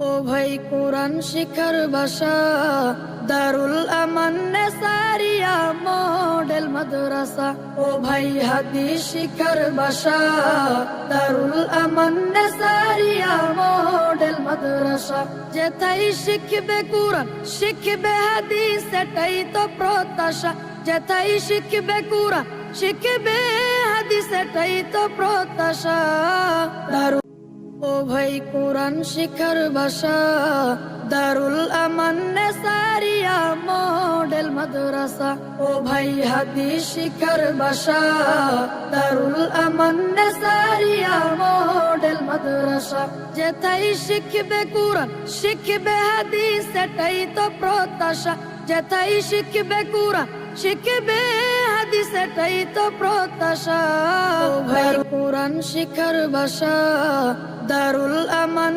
ও ভাই কোরআন শিখার ভাষা দারুল আমান নেসারিয়া মডেল মাদ্রাসা। ও ভাই হাদিস শিখার ভাষা দারুল আমান নেসারিয়া মডেল মাদ্রাসা। যেথায় শিখবে কোরআন শিখবে হাদিস সেটাই তো প্রত্যাশা। যেথায় শিখবে কোরআন শিখবে হাদিস সেটাই তো প্রত্যাশা। দারুল ও ভাই কোরআন শিখার ভাষা দারুল আমান নেসারিয়া মডেল মাদ্রাসা। ও ভাই হাদিস শিখার ভাষা দারুল আমান নেসারিয়া মডেল মাদ্রাসা। যেথায় শিখবে কোরআন শিখবে হাদিস সেটাই তো প্রত্যাশা। যেথায় শিখবে কোরআন শিখবে হাদিস সেটাই তো প্রত্যাশা। ও ভাই কোরআন শিখার ভাষা দারুল আমান